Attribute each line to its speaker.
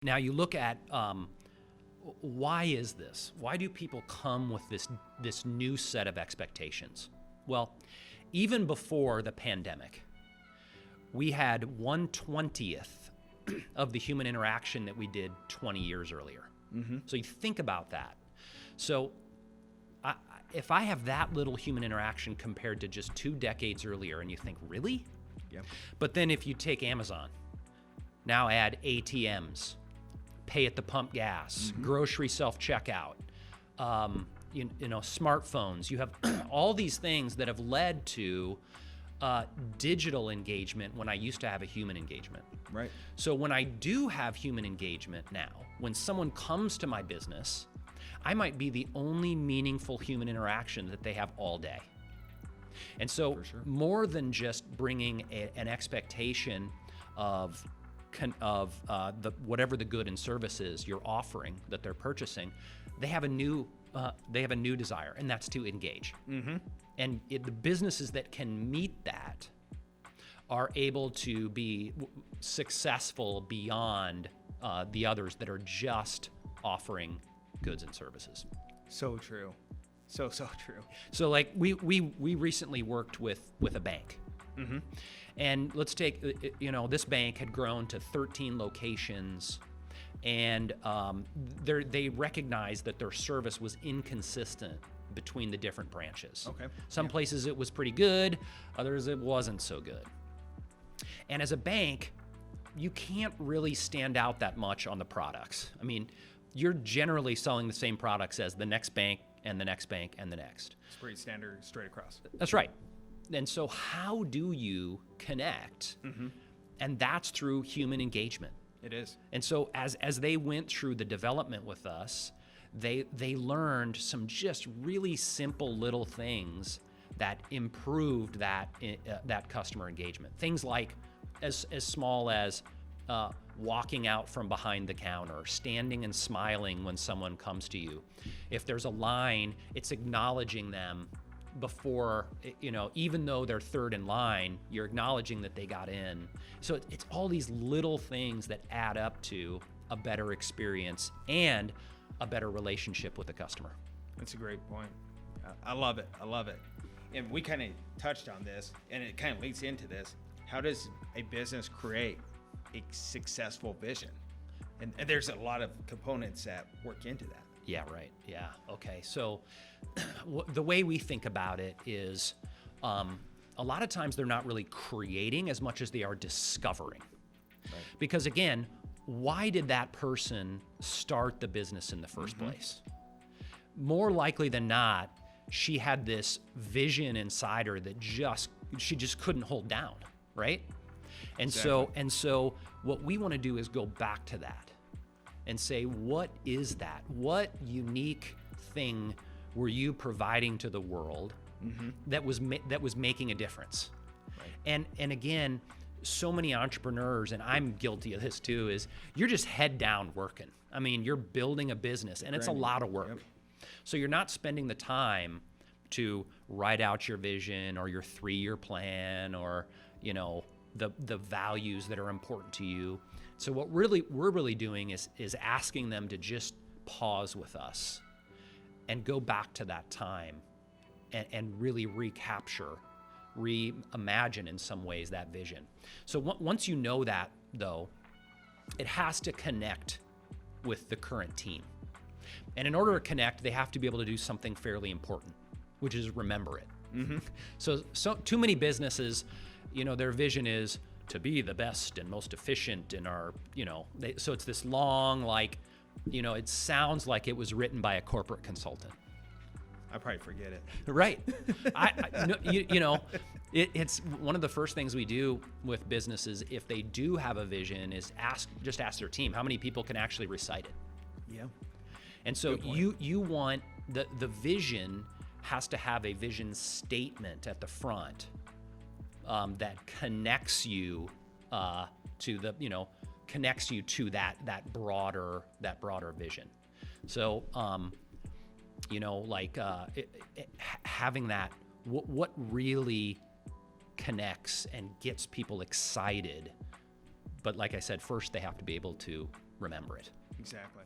Speaker 1: Now you look at why is this? Why do people come with this new set of expectations? Well, even before the pandemic, we had 1/20th of the human interaction that we did 20 years earlier. So you think about that. So if I have that little human interaction compared to just 2 decades earlier, and you think, really?
Speaker 2: Yep.
Speaker 1: But then if you take Amazon, now add ATMs, pay at the pump gas, grocery self-checkout, smartphones. You have all these things that have led to digital engagement when I used to have a human engagement.
Speaker 2: Right.
Speaker 1: So when I do have human engagement now, when someone comes to my business, I might be the only meaningful human interaction that they have all day. And so more than just bringing an expectation of whatever the good and service is you're offering that they're purchasing, they have a new desire, and that's to engage. And the businesses that can meet that are able to be successful beyond the others that are just offering goods and services.
Speaker 2: So true. So true.
Speaker 1: So like we recently worked with a bank. And let's take, this bank had grown to 13 locations, and they recognized that their service was inconsistent between the different branches.
Speaker 2: Okay.
Speaker 1: Some places it was pretty good, others it wasn't so good. And as a bank, you can't really stand out that much on the products. I mean, you're generally selling the same products as the next bank and the next bank and the next.
Speaker 2: It's pretty standard, straight across.
Speaker 1: That's right. And so how do you connect? And that's through human engagement.
Speaker 2: It is.
Speaker 1: And so as they went through the development with us, they learned some just really simple little things that improved that customer engagement. Things like as small as walking out from behind the counter, standing and smiling when someone comes to you. If there's a line, it's acknowledging them before, even though they're third in line, you're acknowledging that they got in. So it's all these little things that add up to a better experience and a better relationship with the customer.
Speaker 2: That's a great point. I love it. And we kind of touched on this, and it kind of leads into this. How does a business create a successful vision? And there's a lot of components that work into that.
Speaker 1: Yeah, right. Yeah. Okay. So the way we think about it is a lot of times they're not really creating as much as they are discovering. Right. Because again, why did that person start the business in the first place? More likely than not, she had this vision inside her that she just couldn't hold down, right? And
Speaker 2: Exactly.
Speaker 1: so what we want to do is go back to that and say, what is that? What unique thing were you providing to the world that was making a difference? Right. And again, so many entrepreneurs, and I'm guilty of this too, is you're just head down working. I mean, you're building a business, and it's a lot of work.
Speaker 2: Yep.
Speaker 1: So you're not spending the time to write out your vision or your 3-year plan or, the values that are important to you. So what we're really doing is asking them to just pause with us and go back to that time and really recapture, reimagine in some ways that vision. So once you know that, though, it has to connect with the current team. And in order to connect, they have to be able to do something fairly important, which is remember it. So too many businesses, their vision is to be the best and most efficient in our, so it's this long, it sounds like it was written by a corporate consultant.
Speaker 2: I probably forget it.
Speaker 1: Right. It's one of the first things we do with businesses, if they do have a vision, is ask their team, how many people can actually recite it?
Speaker 2: Yeah.
Speaker 1: And so you want the vision has to have a vision statement at the front that connects you to that broader vision. So having that, what really connects and gets people excited. But like I said, first they have to be able to remember it.
Speaker 2: Exactly.